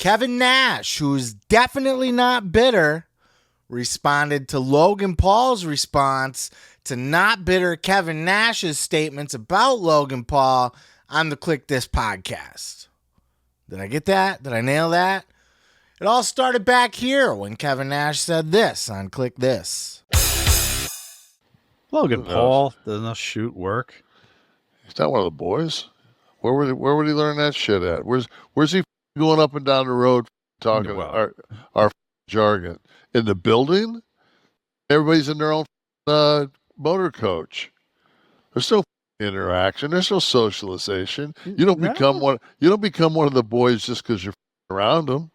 Kevin Nash, who's definitely not bitter, responded to Logan Paul's response to not bitter Kevin Nash's statements about Logan Paul on the Kliq This podcast. Did I get that? Did I nail that? It all started back here when Kevin Nash said this on Kliq This. Logan Paul doesn't know shoot work. He's not one of the boys. Where would he learn that shit at? Where's he going up and down the road talking our jargon? In the building? Everybody's in their own motor coach. There's no interaction. There's no socialization. You don't become one. You don't become one of the boys just because you're around them.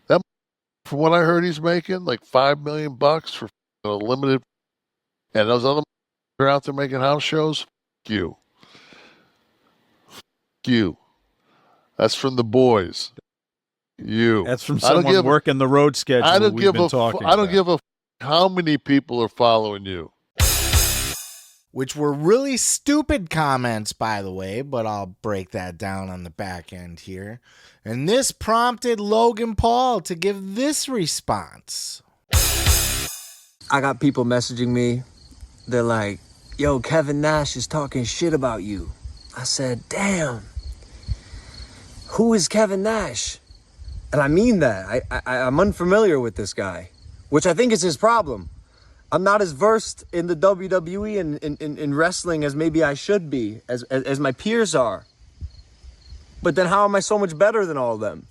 That, from what I heard, he's making like $5 million for a limited, and those other are out there making house shows. You. That's from the boys. You. That's from someone working the road schedule. I don't give a how many people are following you. Which were really stupid comments, by the way, but I'll break that down on the back end here. And this prompted Logan Paul to give this response. I got people messaging me. They're like, yo, Kevin Nash is talking shit about you. I said, damn. Who is Kevin Nash? And I mean that. I'm unfamiliar with this guy, which I think is his problem. I'm not as versed in the WWE and in wrestling as maybe I should be, as my peers are. But then how am I so much better than all of them?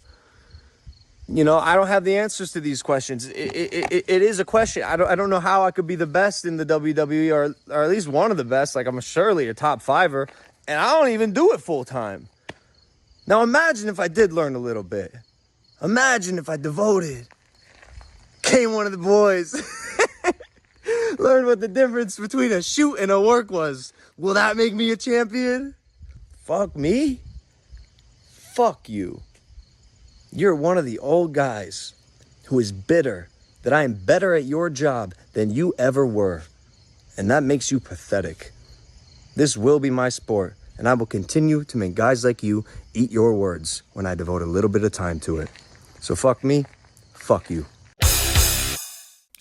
You know, I don't have the answers to these questions. It is a question. I don't know how I could be the best in the WWE or at least one of the best. Like, I'm surely a top fiver, and I don't even do it full time. Now imagine if I did learn a little bit. Imagine if I devoted, came one of the boys, learned what the difference between a shoot and a work was. Will that make me a champion? Fuck me. Fuck you. You're one of the old guys who is bitter that I am better at your job than you ever were. And that makes you pathetic. This will be my sport, and I will continue to make guys like you eat your words when I devote a little bit of time to it. So fuck me, fuck you.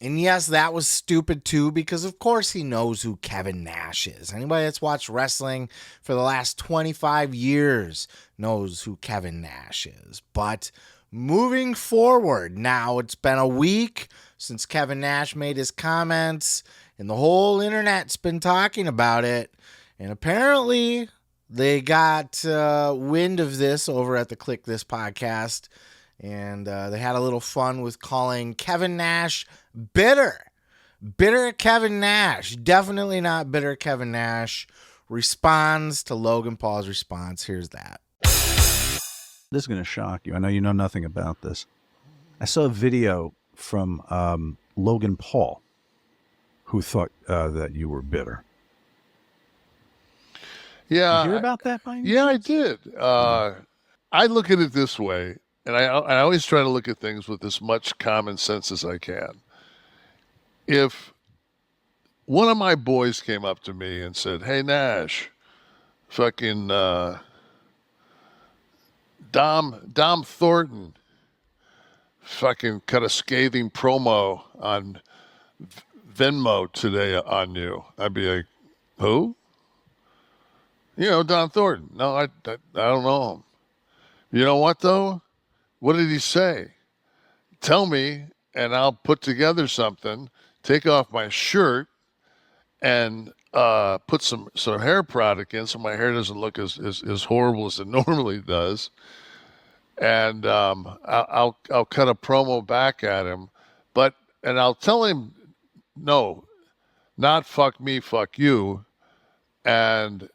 And yes, that was stupid too, because of course he knows who Kevin Nash is. Anybody that's watched wrestling for the last 25 years knows who Kevin Nash is. But moving forward, now it's been a week since Kevin Nash made his comments, and the whole internet's been talking about it. And apparently they got wind of this over at the Kliq This podcast, and they had a little fun with calling Kevin Nash bitter. Bitter Kevin Nash. Definitely not bitter Kevin Nash. Responds to Logan Paul's response. Here's that. This is going to shock you. I know you know nothing about this. I saw a video from Logan Paul who thought that you were bitter. Yeah. Did you hear about that? Yeah, I did. I look at it this way, and I always try to look at things with as much common sense as I can. If one of my boys came up to me and said, hey, Nash, fucking Dom Thornton fucking cut a scathing promo on Venmo today on you, I'd be like, who? You know, Dom Thornton. No, I don't know him. You know what, though? What did he say? Tell me, and I'll put together something, take off my shirt, and put some hair product in so my hair doesn't look as horrible as it normally does. And I'll cut a promo back at him. And I'll tell him, no, not fuck me, fuck you. And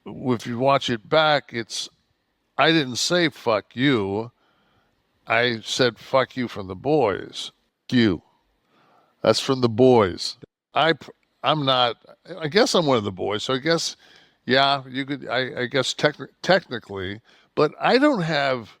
if you watch it back, I didn't say fuck you. I said fuck you from the boys. You. That's from the boys. I'm not. I guess I'm one of the boys. So I guess, yeah, you could. I guess technically, but I don't have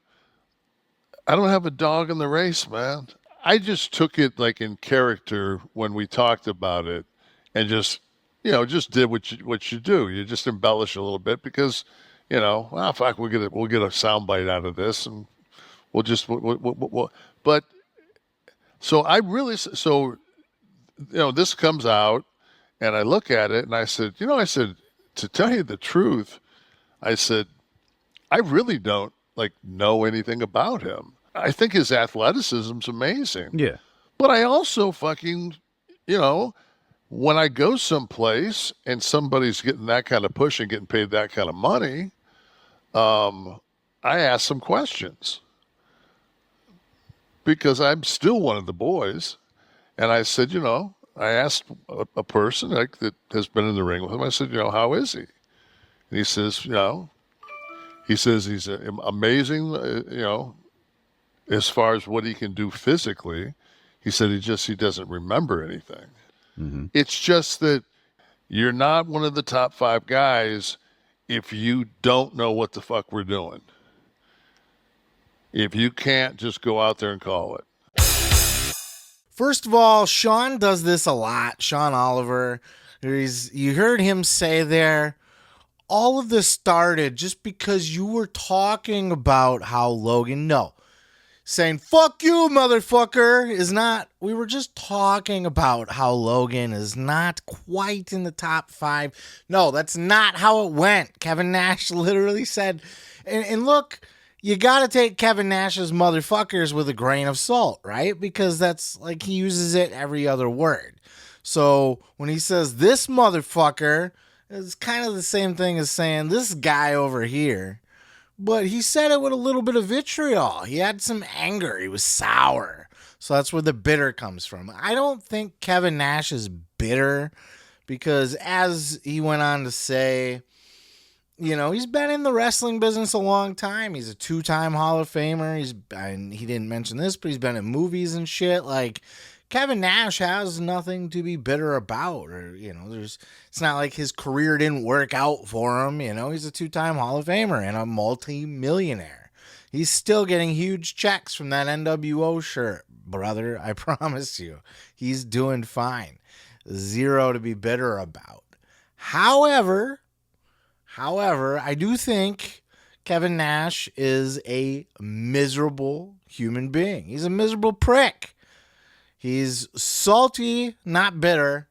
a dog in the race, man. I just took it like in character when we talked about it, and just did what you do. You just embellish a little bit because well, fuck, we'll get a soundbite out of this, and we'll just, but so this comes out, and I look at it, and I said, to tell you the truth, I said, I really don't know anything about him. I think his athleticism's amazing. Yeah. But I also fucking, when I go someplace and somebody's getting that kind of push and getting paid that kind of money, I ask some questions because I'm still one of the boys. And I said, I asked a person that has been in the ring with him. I said, how is he? And he says, he's amazing, as far as what he can do physically. He said he doesn't remember anything. Mm-hmm. It's just that you're not one of the top 5 guys if you don't know what the fuck we're doing. If you can't just go out there and call it. First of all, Sean does this a lot. Sean Oliver, you heard him say there, all of this started just because you were talking about how Logan, saying, fuck you, motherfucker, is not, we were just talking about how Logan is not quite in the top 5. No, that's not how it went. Kevin Nash literally said, and look, you got to take Kevin Nash's motherfuckers with a grain of salt, right? Because that's he uses it every other word. So when he says this motherfucker, it's kind of the same thing as saying this guy over here. But he said it with a little bit of vitriol. He had some anger. He was sour. So that's where the bitter comes from. I don't think Kevin Nash is bitter because, as he went on to say, he's been in the wrestling business a long time. He's a 2-time Hall of Famer. And he didn't mention this, but he's been in movies and shit. Kevin Nash has nothing to be bitter about, or it's not like his career didn't work out for him. He's a 2-time Hall of Famer and a multi-millionaire. He's still getting huge checks from that NWO shirt, brother. I promise you, he's doing fine. Zero to be bitter about. However, I do think Kevin Nash is a miserable human being. He's a miserable prick. He's salty, not bitter.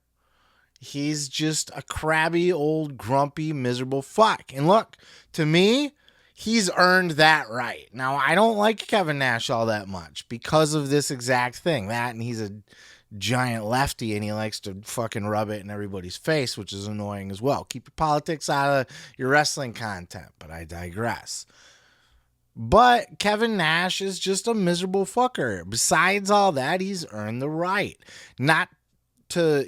He's just a crabby, old, grumpy, miserable fuck. And look, to me, he's earned that right. Now, I don't like Kevin Nash all that much because of this exact thing. That, and he's a giant lefty, and he likes to fucking rub it in everybody's face, which is annoying as well. Keep your politics out of your wrestling content, but I digress. But Kevin Nash is just a miserable fucker. Besides all that, he's earned the right. Not to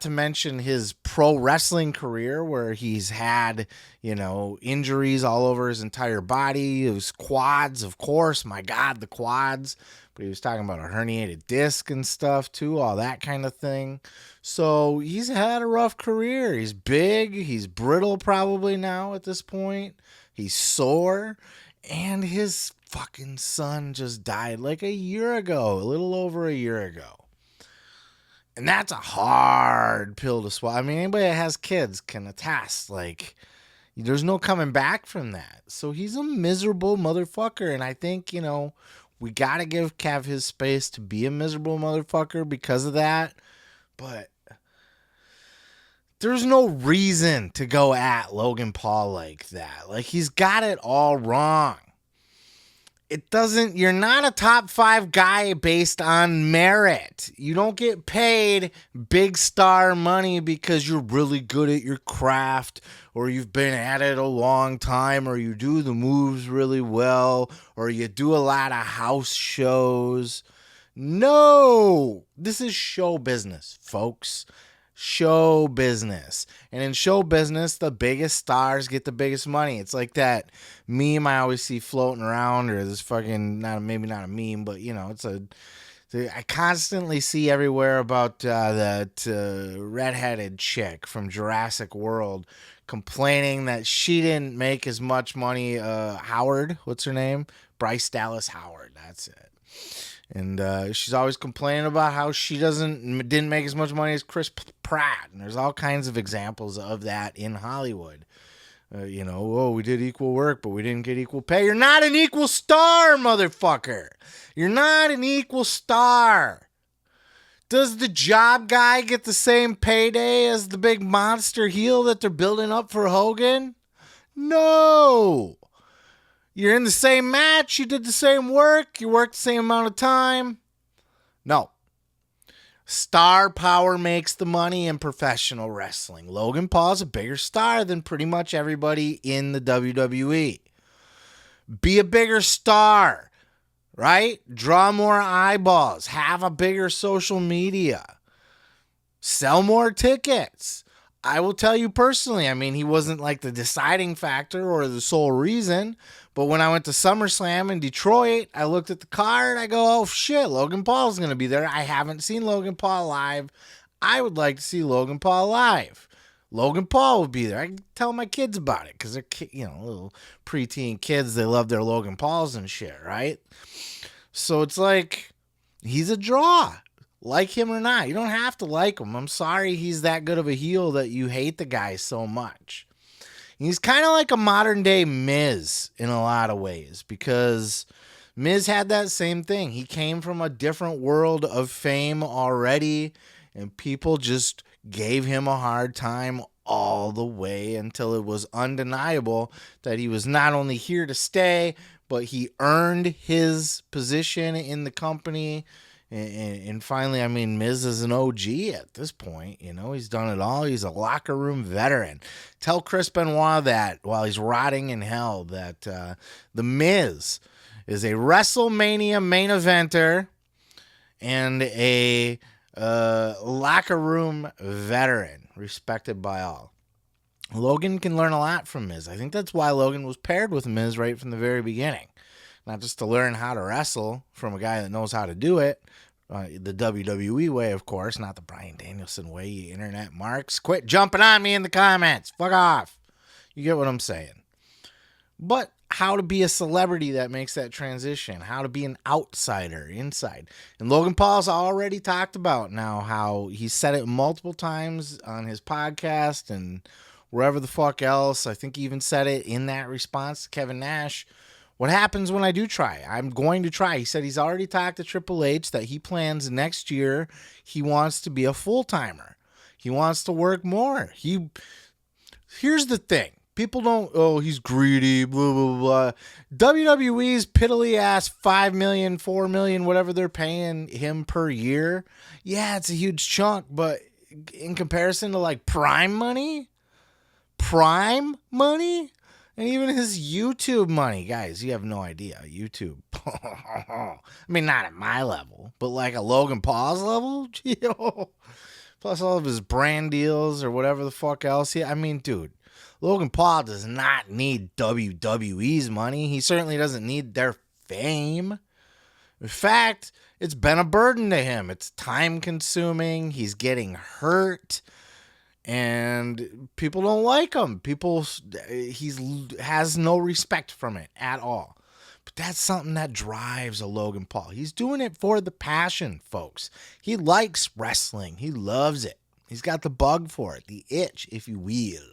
mention his pro wrestling career where he's had, injuries all over his entire body. His quads, of course. My God, the quads. But he was talking about a herniated disc and stuff too, all that kind of thing. So he's had a rough career. He's big. He's brittle probably now at this point. He's sore. And his fucking son just died a year ago, a little over a year ago. And that's a hard pill to swallow. I mean, anybody that has kids can attest. There's no coming back from that. So he's a miserable motherfucker. And I think, we got to give Kev his space to be a miserable motherfucker because of that. But there's no reason to go at Logan Paul like that. He's got it all wrong. You're not a top 5 guy based on merit. You don't get paid big star money because you're really good at your craft, or you've been at it a long time, or you do the moves really well, or you do a lot of house shows. No, this is show business, folks. Show business. And in show business, the biggest stars get the biggest money. It's like that meme I always see floating around, or this fucking, maybe not a meme, but I constantly see everywhere about that redheaded chick from Jurassic World complaining that she didn't make as much money. Howard, what's her name? Bryce Dallas Howard, that's it. And she's always complaining about how she didn't make as much money as Chris Pratt. And there's all kinds of examples of that in Hollywood. Oh, we did equal work, but we didn't get equal pay. You're not an equal star, motherfucker. You're not an equal star. Does the job guy get the same payday as the big monster heel that they're building up for Hogan? No. You're in the same match. You did the same work. You worked the same amount of time. No. Star power makes the money in professional wrestling. Logan Paul's a bigger star than pretty much everybody in the WWE. Be a bigger star, right? Draw more eyeballs. Have a bigger social media. Sell more tickets. I will tell you personally, I mean, he wasn't like the deciding factor or the sole reason, but when I went to SummerSlam in Detroit, I looked at the card, I go, oh shit, Logan Paul's going to be there. I haven't seen Logan Paul live. I would like to see Logan Paul live. Logan Paul will be there. I can tell my kids about it because they're, little preteen kids. They love their Logan Pauls and shit, right? So it's like, he's a draw. Like him or not. You don't have to like him. I'm sorry he's that good of a heel that you hate the guy so much. He's kind of like a modern day Miz in a lot of ways because Miz had that same thing. He came from a different world of fame already and people just gave him a hard time all the way until it was undeniable that he was not only here to stay, but he earned his position in the company. And finally, I mean, Miz is an OG at this point. He's done it all. He's a locker room veteran. Tell Chris Benoit that while he's rotting in hell that The Miz is a WrestleMania main eventer and a locker room veteran, respected by all. Logan can learn a lot from Miz. I think that's why Logan was paired with Miz right from the very beginning. Not just to learn how to wrestle from a guy that knows how to do it, the WWE way, of course, not the Bryan Danielson way, you internet marks. Quit jumping on me in the comments. Fuck off. You get what I'm saying. But how to be a celebrity that makes that transition. How to be an outsider inside. And Logan Paul's already talked about now how he said it multiple times on his podcast and wherever the fuck else. I think he even said it in that response to Kevin Nash. What happens when I do try? I'm going to try. He said he's already talked to Triple H that he plans next year. He wants to be a full-timer. He wants to work more. Here's the thing. People don't, he's greedy, blah, blah, blah. WWE's piddly-ass $5 million, $4 million, whatever they're paying him per year. Yeah, it's a huge chunk, but in comparison to, like, Prime money? And even his YouTube money, guys, you have no idea. YouTube. I mean, not at my level, but like a Logan Paul's level. Plus all of his brand deals or whatever the fuck else. I mean, dude, Logan Paul does not need WWE's money. He certainly doesn't need their fame. In fact, it's been a burden to him. It's time consuming. He's getting hurt. And people don't like him. He has no respect from it at all. But that's something that drives a Logan Paul. He's doing it for the passion, folks. He likes wrestling. He loves it. He's got the bug for it, the itch, if you will.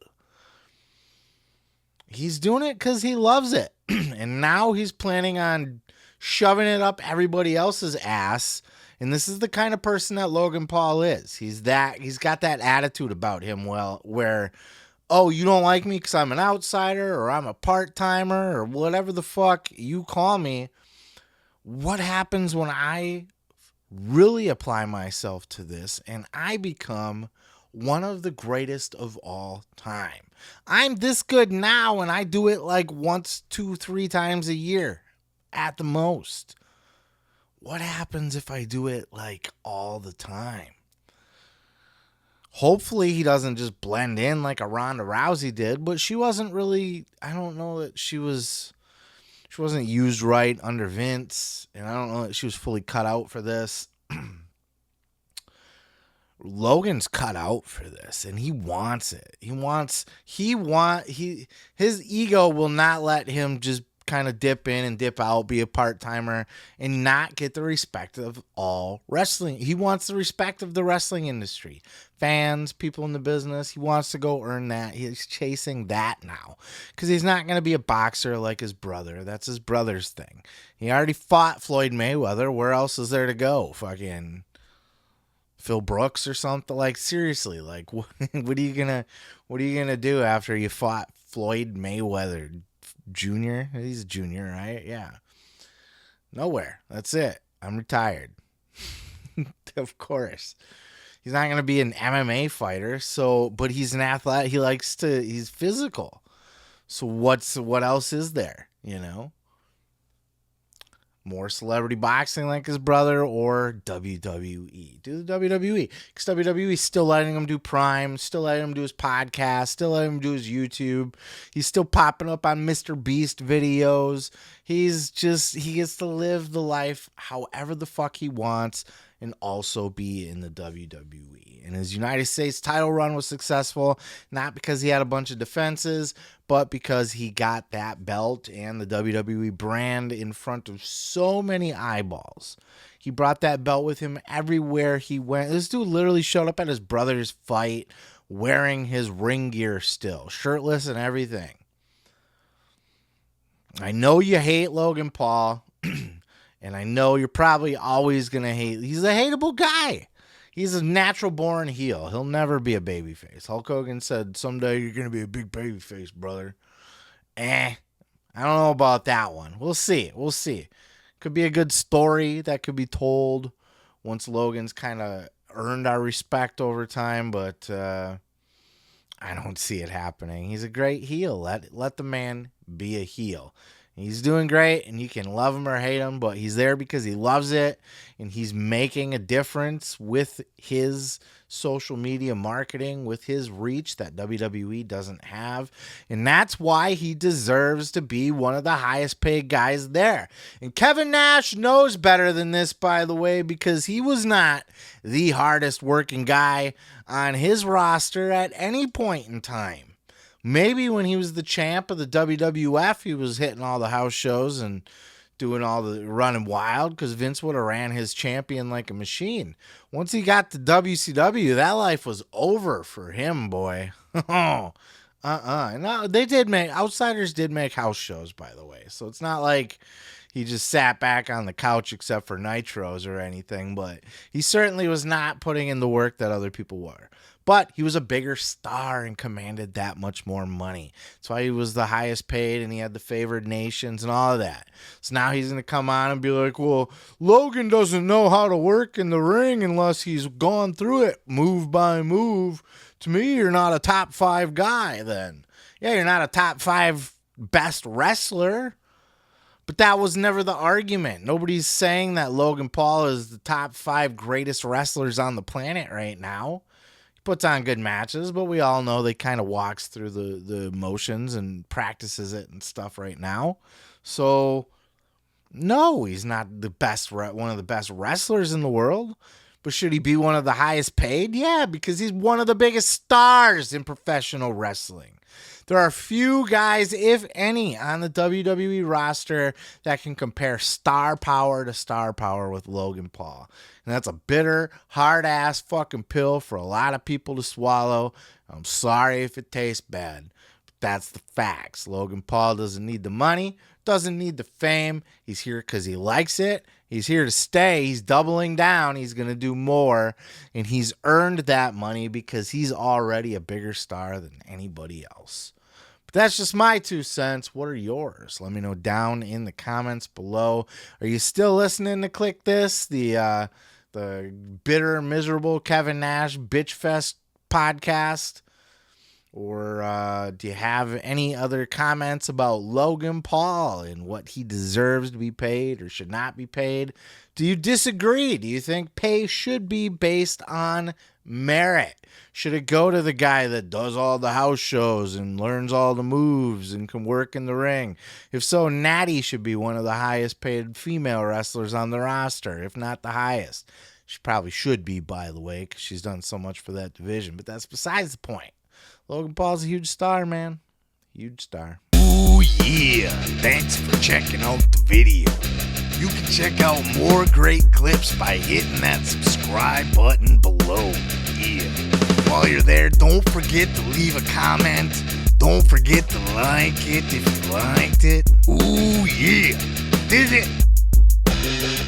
He's doing it because he loves it. And now he's planning on shoving it up everybody else's ass. And this is the kind of person that Logan Paul is. He's got that attitude about him, where, oh, you don't like me because I'm an outsider or I'm a part-timer or whatever the fuck you call me. What happens when I really apply myself to this and I become one of the greatest of all time? I'm this good now and I do it like once, 2, 3 times a year at the most. What happens if I do it like all the time? Hopefully he doesn't just blend in like a Ronda Rousey did, but she wasn't really, I don't know that she wasn't used right under Vince, and I don't know that she was fully cut out for this. Logan's cut out for this and he wants it. His ego will not let him just kind of dip in and dip out, be a part-timer, and not get the respect of all wrestling. He wants the respect of the wrestling industry. Fans, people in the business, he wants to go earn that. He's chasing that now because he's not going to be a boxer like his brother. That's his brother's thing. He already fought Floyd Mayweather. Where else is there to go? Fucking Phil Brooks or something? Like, seriously, like, what are you gonna do after you fought Floyd Mayweather Jr.? He's a junior, right? Yeah. Nowhere. That's it. I'm retired. Of course. He's not gonna be an MMA fighter, but he's an athlete. He's physical. So what else is there, you know? More celebrity boxing like his brother or WWE. Do the WWE. Because WWE's still letting him do Prime, still letting him do his podcast, still letting him do his YouTube. He's still popping up on Mr. Beast videos. He gets to live the life however the fuck he wants and also be in the WWE. And his United States title run was successful, not because he had a bunch of defenses, but because he got that belt and the WWE brand in front of so many eyeballs. He brought that belt with him everywhere he went. This dude literally showed up at his brother's fight wearing his ring gear still, shirtless and everything. I know you hate Logan Paul, and I know you're probably always going to hate. He's a hateable guy. He's a natural born heel. He'll never be a babyface. Hulk Hogan said, someday you're going to be a big babyface, brother. I don't know about that one. We'll see. Could be a good story that could be told once Logan's kind of earned our respect over time, but I don't see it happening. He's a great heel. Let the man be a heel. He's doing great, and you can love him or hate him, but he's there because he loves it, and he's making a difference with his social media marketing, with his reach that WWE doesn't have, and that's why he deserves to be one of the highest paid guys there. And Kevin Nash knows better than this, by the way, because he was not the hardest working guy on his roster at any point in time. Maybe when he was the champ of the WWF, he was hitting all the house shows and doing all the running wild because Vince would have ran his champion like a machine. Once he got to WCW, that life was over for him, boy. No, Outsiders did make house shows, by the way. So it's not like he just sat back on the couch except for nitros or anything, but he certainly was not putting in the work that other people were. But he was a bigger star and commanded that much more money. That's why he was the highest paid and he had the favored nations and all of that. So now he's going to come on and be like, well, Logan doesn't know how to work in the ring unless he's gone through it move by move. To me, you're not a top 5 guy then. Yeah, you're not a top 5 best wrestler. But that was never the argument. Nobody's saying that Logan Paul is the top 5 greatest wrestlers on the planet right now. Puts on good matches, but we all know they kind of walks through the motions and practices it and stuff right now. So, no, he's not the best, one of the best wrestlers in the world. But should he be one of the highest paid? Yeah, because he's one of the biggest stars in professional wrestling. There are few guys, if any, on the WWE roster that can compare star power to star power with Logan Paul. And that's a bitter, hard-ass fucking pill for a lot of people to swallow. I'm sorry if it tastes bad, but that's the facts. Logan Paul doesn't need the money, doesn't need the fame. He's here because he likes it. He's here to stay. He's doubling down. He's going to do more. And he's earned that money because he's already a bigger star than anybody else. But that's just my 2 cents. What are yours? Let me know down in the comments below. Are you still listening to Kliq This? The bitter, miserable Kevin Nash Bitch Fest podcast? Or do you have any other comments about Logan Paul and what he deserves to be paid or should not be paid? Do you disagree? Do you think pay should be based on merit? Should it go to the guy that does all the house shows and learns all the moves and can work in the ring? If so, Natty should be one of the highest paid female wrestlers on the roster, if not the highest. She probably should be, by the way, because she's done so much for that division. But that's besides the point. Logan Paul's a huge star, man. Huge star. Ooh, yeah, thanks for checking out the video. You can check out more great clips by hitting that subscribe button below. Yeah. While you're there, don't forget to leave a comment. Don't forget to like it if you liked it. Ooh, yeah. Did it.